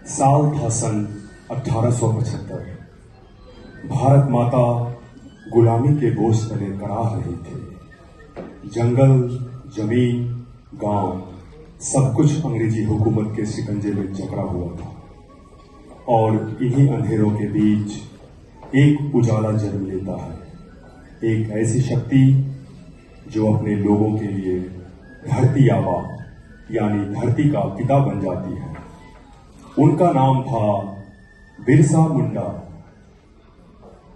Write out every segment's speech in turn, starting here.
साल था सन 1875। भारत माता गुलामी के बोझ तले कराह रही थी। जंगल, जमीन, गांव सब कुछ अंग्रेजी हुकूमत के शिकंजे में जकड़ा हुआ था। और इन्हीं अंधेरों के बीच एक उजाला जन्म लेता है, एक ऐसी शक्ति जो अपने लोगों के लिए धरती आबा यानी धरती का पिता बन जाती है। उनका नाम था बिरसा मुंडा।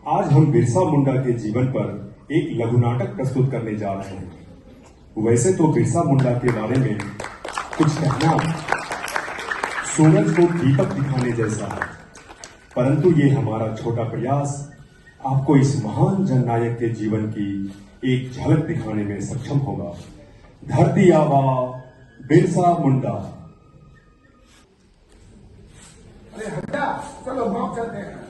आज हम बिरसा मुंडा के जीवन पर एक लघु नाटक प्रस्तुत करने जा रहे हैं। वैसे तो बिरसा मुंडा के बारे में कुछ कहना सूरज को दीपक दिखाने जैसा है, परंतु ये हमारा छोटा प्रयास आपको इस महान जननायक के जीवन की एक झलक दिखाने में सक्षम होगा। धरती आबा बिरसा मुंडा। अरे हटा, चलो गांव चलते हैं।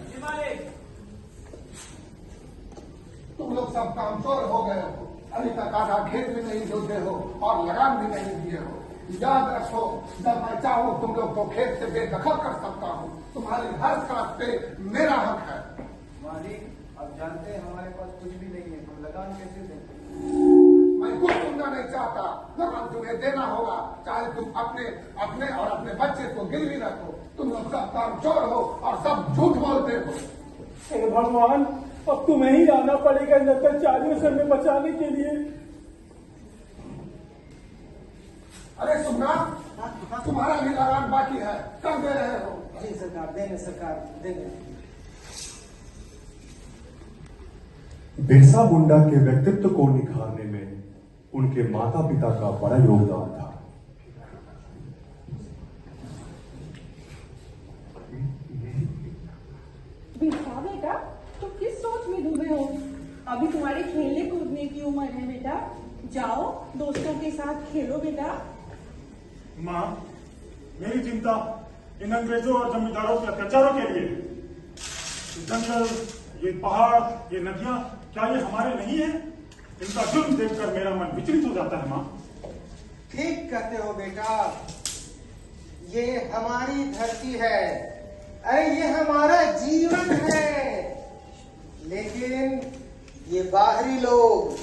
तुम लोग सब कामचोर हो गए हो, अभी तक आधा खेत भी नहीं जोते हो और लगान भी नहीं दिए हो। याद रखो, जब मैं चाहूँ तुम लोग को खेत से बेदखल कर सकता हूँ। तुम्हारी हर काज पे मेरा हक है। मालिक, अब जानते हैं हमारे पास कुछ भी नहीं है, हम लगान कैसे दें? मैं कुछ सुनना नहीं चाहता। लगान तुम्हें देना होगा, चाहे तुम अपने और अपने बच्चे को गिरवी रखो। तुम लोग सब कामचोर हो और सब झूठ बोलते हो। हे भगवान, अब तुम्हें ही आना पड़ेगा नक्सलचारियों से हमें बचाने के लिए। अरे सुनना, तुम्हारा भी लगान बाकी है, कब दे रहे हो? जी सरकार, देंगे सरकार, देंगे। बिरसा मुंडा के व्यक्तित्व को निखारने में उनके माता पिता का बड़ा योगदान था। बिरसा बेटा, तुम किस सोच में डूबे हो? अभी तुम्हारे खेलने कूदने की उम्र है बेटा। जाओ दोस्तों के साथ खेलो बेटा। माँ, मेरी चिंता इन अंग्रेजों और जमींदारों के अत्याचारों के लिए। जंगल, ये पहाड़, ये नदियां, क्या ये हमारे नहीं है? इनका जुर्म देखकर मेरा मन विचलित हो जाता है। माँ, ठीक कहते हो बेटा, ये हमारी धरती है, अरे ये हमारा जीवन है। लेकिन ये बाहरी लोग,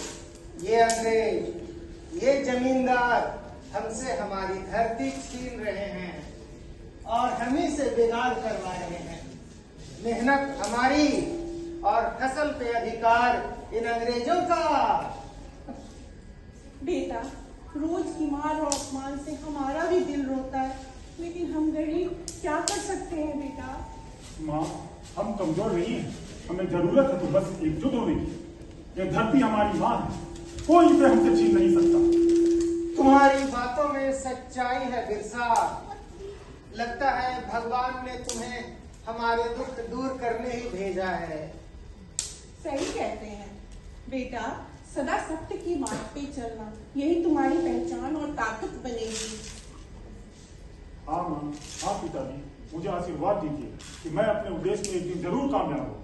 ये अंग्रेज, ये जमींदार हमसे हमारी धरती छीन रहे हैं और हम ही से बिगाड़ करवा रहे हैं। मेहनत हमारी और फसल पे अधिकार इन अंग्रेजों का। बेटा, रोज की मार और अपमान से हमारा भी दिल रोता है, लेकिन हम गरीब क्या कर सकते हैं बेटा? माँ, हम कमजोर नहीं हैं, हमें जरूरत है तो बस एकजुट होने की। ये धरती हमारी माँ है, कोई इसे हमसे छीन नहीं सकता। तुम्हारी बातों में सच्चाई है बिरसा। लगता है भगवान ने तुम्हें हमारे दुख दूर करने ही भेजा है। सही कहते हैं बेटा, सदा सत्य की मार्ग पे चलना, यही तुम्हारी पहचान और ताकत बनेगी। हाँ माँ, हाँ पिताजी, मुझे आशीर्वाद दीजिए कि मैं अपने उद्देश्य में एक दिन जरूर कामयाब हूँ।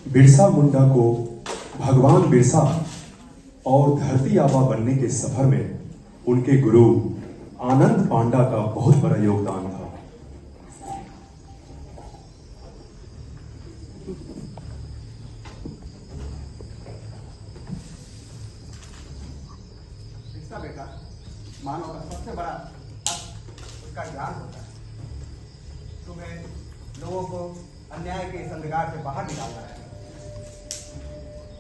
बिरसा मुंडा को भगवान बिरसा और धरती आबा बनने के सफर में उनके गुरु आनंद पांडा का बहुत बड़ा योगदान था। बिरसा बेटा, मानव का सबसे बड़ा उसका ज्ञान होता है। तुम्हें लोगों को अन्याय के इस अंधकार से बाहर निकालना है।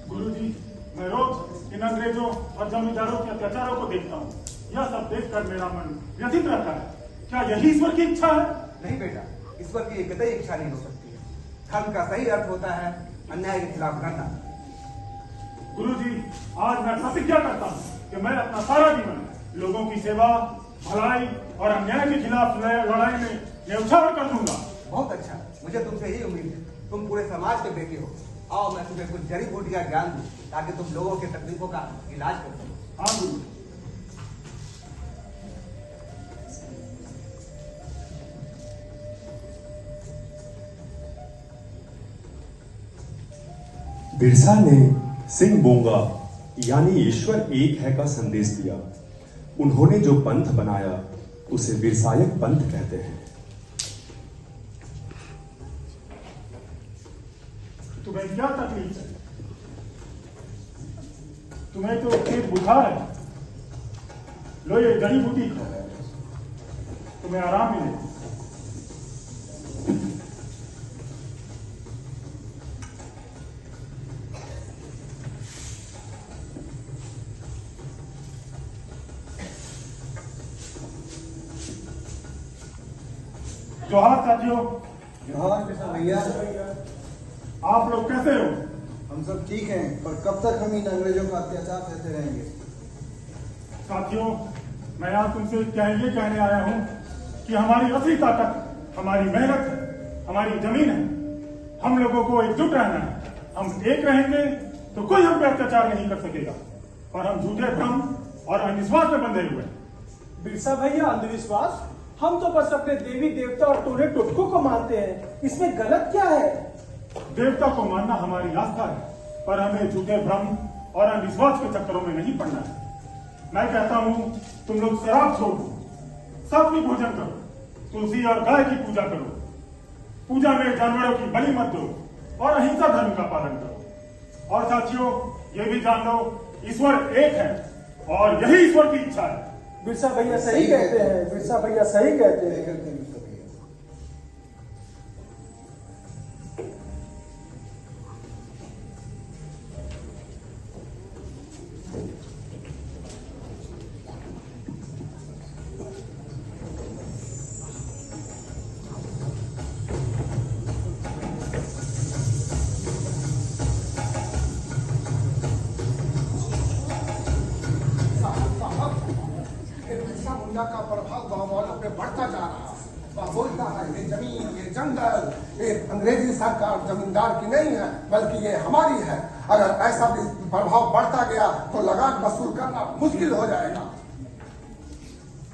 गुरुजी, मैं रोज इन अंग्रेजों और जमींदारों के अत्याचारों को देखता हूँ। यह सब देखकर मेरा मन व्यथित रहता है। क्या यही ईश्वर की इच्छा है? नहीं बेटा, ईश्वर की कतई इच्छा नहीं हो सकती है। धर्म का सही अर्थ होता है अन्याय के खिलाफ लड़ना। गुरुजी, आज मैं प्रतिज्ञा करता हूँ कि मैं अपना सारा जीवन लोगों की सेवा, भलाई और अन्याय के खिलाफ लड़ाई में न्यौछावर कर दूंगा। बहुत अच्छा, मुझे तुमसे यही उम्मीद है। तुम पूरे समाज के बेटे हो। आओ मैं तुम्हें कुछ जड़ी बूटी का ज्ञान दूं ताकि तुम लोगों की तकलीफों का इलाज कर सको। हाँ गुरु। बिरसा ने सिंह बोंगा यानी ईश्वर एक है का संदेश दिया। उन्होंने जो पंथ बनाया उसे विरसायक पंथ कहते हैं। तुम्हें क्या तकलीफ है? तुम्हें तो पेट बुखार है। लो ये जड़ी बूटी खाओ, तुम्हें आराम मिलेगा। जोहार साथियों। जोहार भैया। आप लोग कैसे हो? हम सब ठीक हैं, पर कब तक हम इन अंग्रेजों का अत्याचार सहते रहेंगे? साथियों, मैं आज तुमसे ये कहने आया हूं कि हमारी असली ताकत हमारी मेहनत है, हमारी जमीन है। हम लोगों को एकजुट रहना है। हम एक रहेंगे तो कोई हम पे अत्याचार नहीं कर सकेगा। और हम झूठे भ्रम और अंधविश्वास में बंधे हुए हैं। बिरसा भैया, अंधविश्वास? हम तो बस अपने देवी देवता और टोने टुटकों को मानते हैं, इसमें गलत क्या है? देवता को मानना हमारी आस्था है, पर हमें झूठे भ्रम और अंधविश्वास के चक्करों में नहीं पड़ना है। मैं कहता हूँ तुम लोग शराब छोड़ दो, सात्विक भोजन करो, तुलसी और गाय की पूजा करो, पूजा में जानवरों की बलि मत दो और अहिंसा धर्म का पालन करो। और साथियों, ये भी जान लो ईश्वर एक है और यही ईश्वर की इच्छा है। बिरसा भैया सही कहते हैं, बिरसा भैया सही कहते हैं। का प्रभाव गांव वालों पे बढ़ता जा रहा है। वह बोलता है ये जमीन, ये जंगल, ये अंग्रेजी सरकार जमींदार की नहीं है बल्कि ये हमारी है। अगर ऐसा भी प्रभाव बढ़ता गया तो लगान वसूल करना मुश्किल हो जाएगा।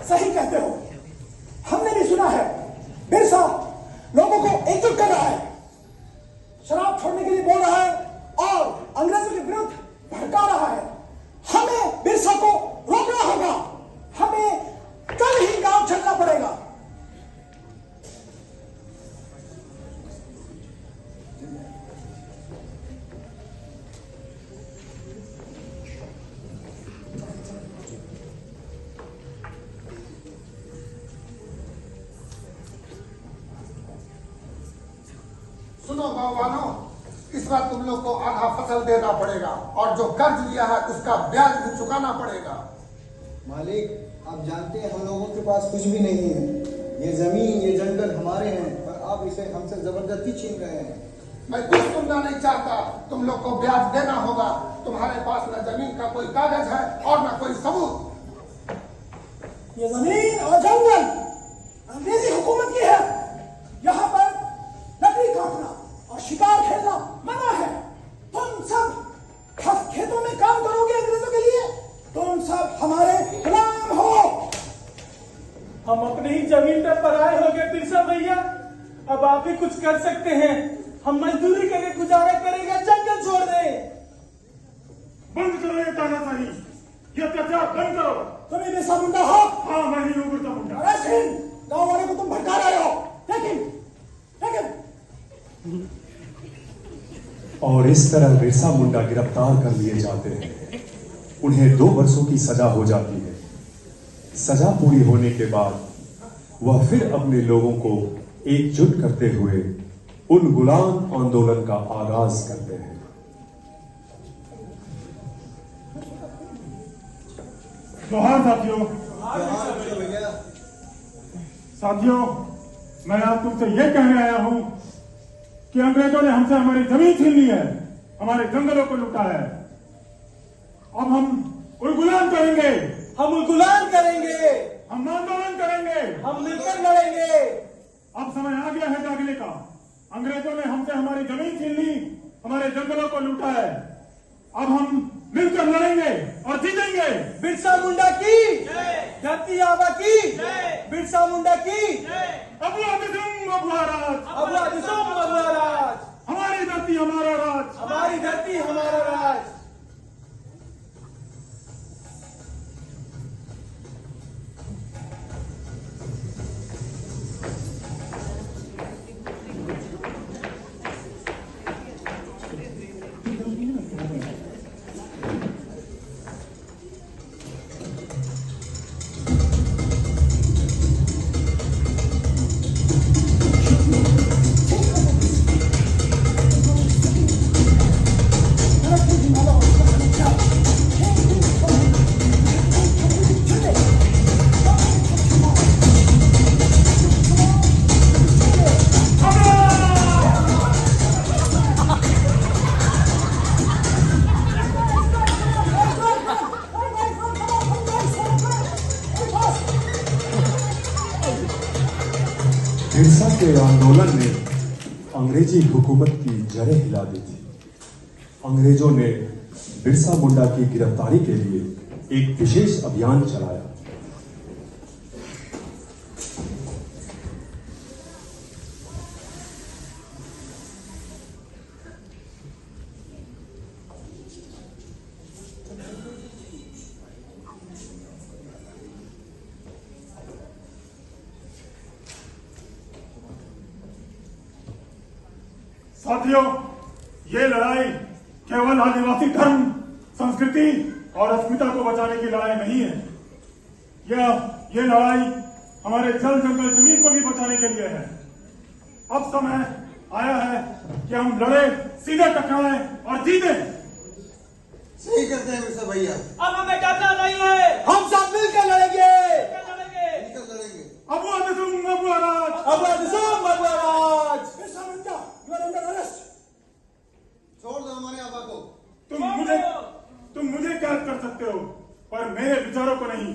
सही कहते हो, हमने भी सुना है बिरसा लोगों को एकजुट कर रहा है, शराब छोड़ने के लिए बोल रहा है और अंग्रेजों के विरुद्ध भड़का रहा है। हमें बिरसा को रोकना होगा, हमें कल ही गांव चलना पड़ेगा। सुनो गांव वालों, इस बार तुम लोग को आधा फसल देना पड़ेगा और जो कर्ज लिया है उसका ब्याज भी चुकाना पड़ेगा। मालिक, आप जानते हैं हम लोगों के पास कुछ भी नहीं है। ये जमीन, ये जंगल हमारे हैं, पर आप इसे हमसे जबरदस्ती छीन रहे हैं। मैं कुछ सुनना नहीं चाहता। तुम लोग को ब्याज देना होगा। तुम्हारे पास न जमीन का कोई कागज है और न कोई सबूत। ये जमीन और जंगल अंग्रेजी हुकूमत की है। यहाँ पर लकड़ी काटना और शिकार खेलना मना है। तुम सब खेतों में काम करोगे अंग्रेजों के लिए, तुम सब हमारे गुलाम हो। हम अपनी ही जमीन पर पराए हो गए बिरसा भैया, अब आप ही कुछ कर सकते हैं। हम मजदूरी करके गुजारा करेंगे, जंगल छोड़ दें। बंद करो ये तानाशाही, ये अत्याचार बंद करो। तुम ही बिरसा मुंडा हो? हाँ, मैं ही हूँ बिरसा मुंडा। अरे सिंह, गाँव वाले को तुम भड़का रहे हो। लेकिन और इस तरह बिरसा मुंडा गिरफ्तार कर लिए जाते हैं। उन्हें 2 वर्षों की सजा हो जाती है। सजा पूरी होने के बाद वह फिर अपने लोगों को एकजुट करते हुए उन गुलाम आंदोलन का आगाज करते हैं। जोहार साथियों। साथियों, मैं आज तुमसे यह कहने आया हूं कि अंग्रेजों ने हमसे हमारी जमीन छीन ली है, हमारे जंगलों को लूटा है। अब हम उलगुलान करेंगे, हम उलगुलान करेंगे, हम आंदोलन करेंगे, हम मिलकर लड़ेंगे। अब समय आ गया है जागने का। अंग्रेजों ने हमसे हमारी जमीन छीन ली, हमारे जंगलों को लूटा है। अब हम मिलकर लड़ेंगे और जीतेंगे। बिरसा मुंडा की धरती आबा की, बिरसा मुंडा की। अबुआ दिसुम अबुआ राज, अबुआ दिसुम अबुआ राज। हमारी धरती हमारा राज, हमारी धरती हमारा राज। के आंदोलन ने अंग्रेजी हुकूमत की जड़ें हिला दी थी। अंग्रेजों ने बिरसा मुंडा की गिरफ्तारी के लिए एक विशेष अभियान चलाया। साथियों, ये लड़ाई केवल आदिवासी धर्म, संस्कृति और अस्मिता को बचाने की लड़ाई नहीं है। ये लड़ाई हमारे जल, जंगल, जमीन को भी बचाने के लिए है। अब समय आया है कि हम लड़े, सीधे टकराएं और जीतें। सही कहते हैं मिर्जा भैया। अब हमें डरना नहीं है, हम सब मिलकर लड़ेंगे। मिलकर लड़ेंगे। Abu आदिसुम Abu आराज, Abu आदिसुम Abu आराज। Birsa Munda, you are under arrest। छोड़ दो हमारे आबा को। तुम मुझे कैद कर सकते हो, पर मेरे विचारों को नहीं।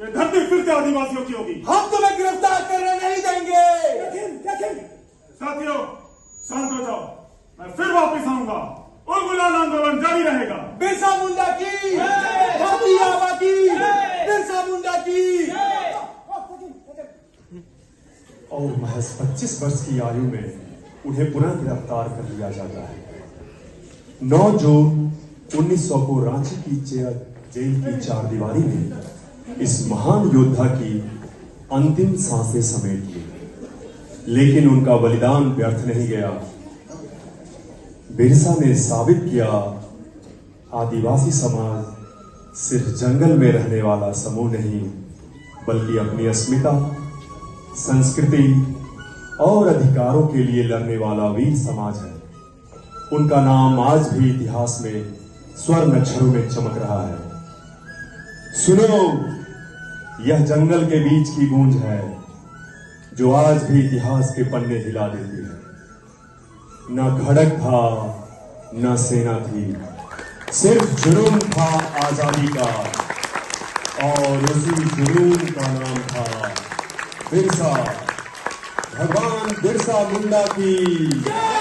ये धरती फिर से आदिवासियों की होगी। हम तुम्हें गिरफ्तार करने नहीं देंगे। साथियों, शांत हो जाओ, मैं फिर वापस आऊंगा। उलगुलान आंदोलन जारी रहेगा। बिरसा मुंडा की, धरती आबा की, बिरसा मुंडा की। और महज 25 वर्ष की आयु में उन्हें पुनः गिरफ्तार कर लिया जाता है। 9 जून 1900 को रांची की जेल की चारदीवारी में इस महान योद्धा की अंतिम सांसें समेट ली, लेकिन उनका बलिदान व्यर्थ नहीं गया। बिरसा ने साबित किया, आदिवासी समाज सिर्फ जंगल में रहने वाला समूह नहीं, बल्कि अपनी अस्मिता, संस्कृति और अधिकारों के लिए लड़ने वाला वीर समाज है। उनका नाम आज भी इतिहास में स्वर्ण अक्षरों में चमक रहा है। सुनो, यह जंगल के बीच की गूंज है जो आज भी इतिहास के पन्ने हिला देती है। न खड़क था, न सेना थी, सिर्फ जुनून था आजादी का, और उसी जुनून का नाम था बिरसा। भगवान बिरसा मुंडा की जय।